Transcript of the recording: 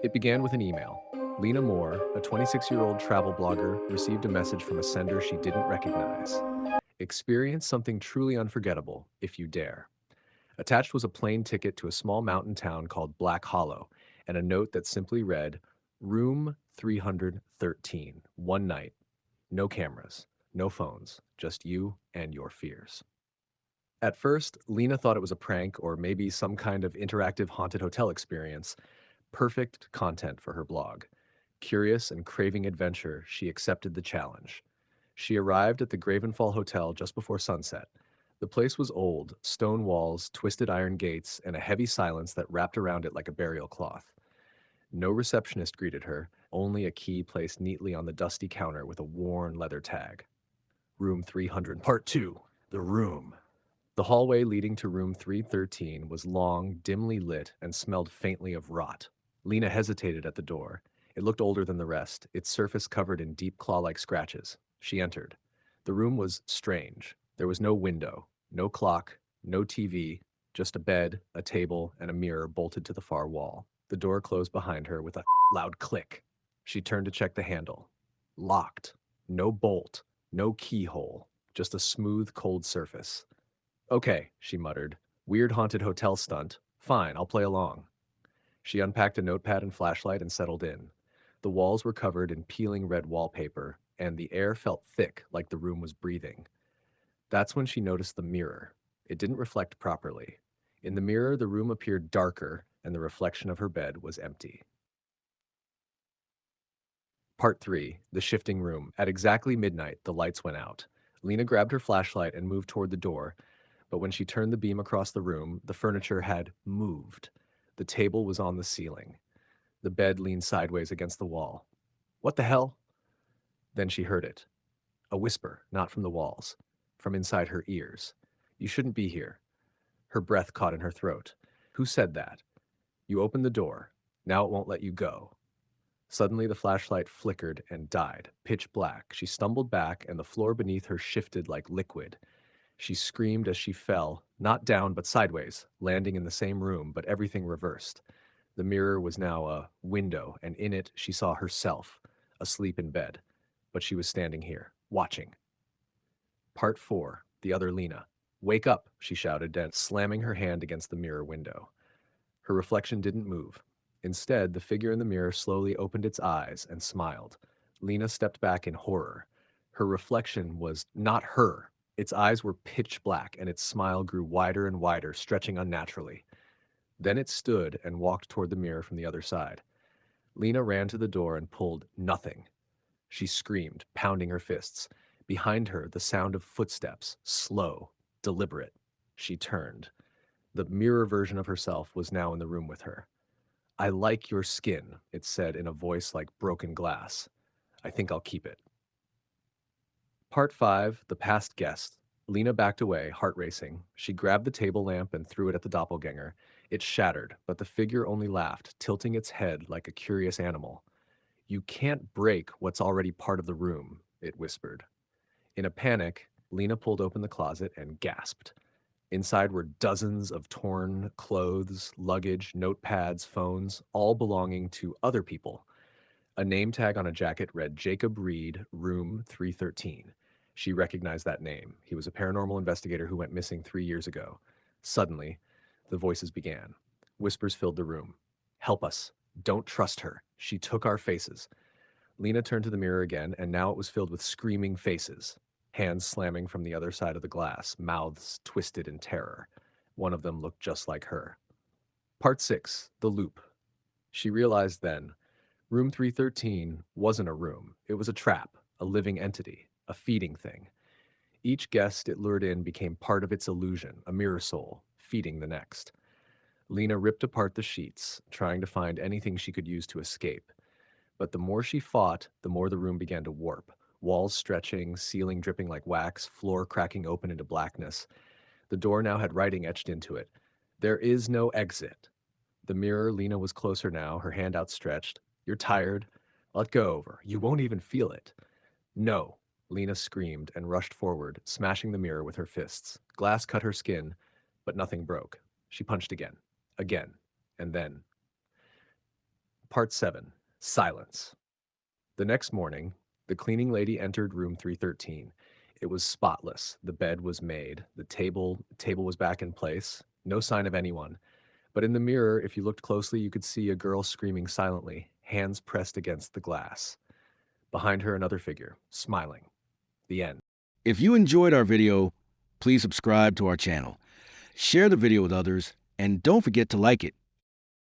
It began with an email. Lena Moore, a 26-year-old travel blogger, received a message from a sender she didn't recognize. Experience something truly unforgettable if you dare. Attached was a plane ticket to a small mountain town called Black Hollow and a note that simply read, Room 313, one night. No cameras, no phones, just you and your fears. At first, Lena thought it was a prank or maybe some kind of interactive haunted hotel experience, perfect content for her blog. Curious and craving adventure, she accepted the challenge. She arrived at the Gravenfall Hotel just before sunset. The place was old, stone walls, twisted iron gates, and a heavy silence that wrapped around it like a burial cloth. No receptionist greeted her, only a key placed neatly on the dusty counter with a worn leather tag. Room 300, Part 2, The Room. The hallway leading to room 313 was long, dimly lit, and smelled faintly of rot. Lena hesitated at the door. It looked older than the rest, its surface covered in deep claw-like scratches. She entered. The room was strange. There was no window, no clock, no TV, just a bed, a table, and a mirror bolted to the far wall. The door closed behind her with a loud click. She turned to check the handle. Locked. No bolt, no keyhole, just a smooth, cold surface. Okay, she muttered. Weird haunted hotel stunt. Fine, I'll play along. She unpacked a notepad and flashlight and settled in. The walls were covered in peeling red wallpaper, and the air felt thick like the room was breathing. That's when she noticed the mirror. It didn't reflect properly. In the mirror, the room appeared darker, and the reflection of her bed was empty. Part 3, The Shifting Room. At exactly midnight, the lights went out. Lena grabbed her flashlight and moved toward the door, but when she turned the beam across the room, the furniture had moved. The table was on the ceiling. The bed leaned sideways against the wall. What the hell? Then she heard it. A whisper, not from the walls, from inside her ears. You shouldn't be here. Her breath caught in her throat. Who said that? You opened the door. Now it won't let you go. Suddenly the flashlight flickered and died, pitch black. She stumbled back, and the floor beneath her shifted like liquid. She screamed as she fell, not down but sideways, landing in the same room, but everything reversed. The mirror was now a window, and in it she saw herself, asleep in bed. But she was standing here, watching. Part 4, The Other Lena. Wake up, she shouted, slamming her hand against the mirror window. Her reflection didn't move. Instead, the figure in the mirror slowly opened its eyes and smiled. Lena stepped back in horror. Her reflection was not her. Its eyes were pitch black, and its smile grew wider and wider, stretching unnaturally. Then it stood and walked toward the mirror from the other side. Lena ran to the door and pulled nothing. She screamed, pounding her fists. Behind her, the sound of footsteps, slow, deliberate. She turned. The mirror version of herself was now in the room with her. I like your skin, it said in a voice like broken glass. I think I'll keep it. Part 5, The Past Guest. Lena backed away, heart racing. She grabbed the table lamp and threw it at the doppelganger. It shattered, but the figure only laughed, tilting its head like a curious animal. You can't break what's already part of the room, it whispered. In a panic, Lena pulled open the closet and gasped. Inside were dozens of torn clothes, luggage, notepads, phones, all belonging to other people. A name tag on a jacket read Jacob Reed, Room 313. She recognized that name. He was a paranormal investigator who went missing 3 years ago. Suddenly, the voices began. Whispers filled the room. Help us. Don't trust her. She took our faces. Lena turned to the mirror again, and now it was filled with screaming faces. Hands slamming from the other side of the glass, mouths twisted in terror. One of them looked just like her. Part 6, The Loop. She realized then, Room 313 wasn't a room. It was a trap, a living entity, a feeding thing. Each guest it lured in became part of its illusion, a mirror soul, feeding the next. Lena ripped apart the sheets, trying to find anything she could use to escape. But the more she fought, the more the room began to warp. Walls stretching, ceiling dripping like wax, floor cracking open into blackness. The door now had writing etched into it. There is no exit. The mirror, Lena was closer now, her hand outstretched. You're tired? Let go over. You won't even feel it. No, Lena screamed and rushed forward, smashing the mirror with her fists. Glass cut her skin, but nothing broke. She punched again, and then. Part 7. Silence. The next morning, the cleaning lady entered room 313. It was spotless. The bed was made. The table was back in place. No sign of anyone. But in the mirror, if you looked closely, you could see a girl screaming silently, hands pressed against the glass. Behind her, another figure, smiling. The end. If you enjoyed our video, please subscribe to our channel, share the video with others, and don't forget to like it.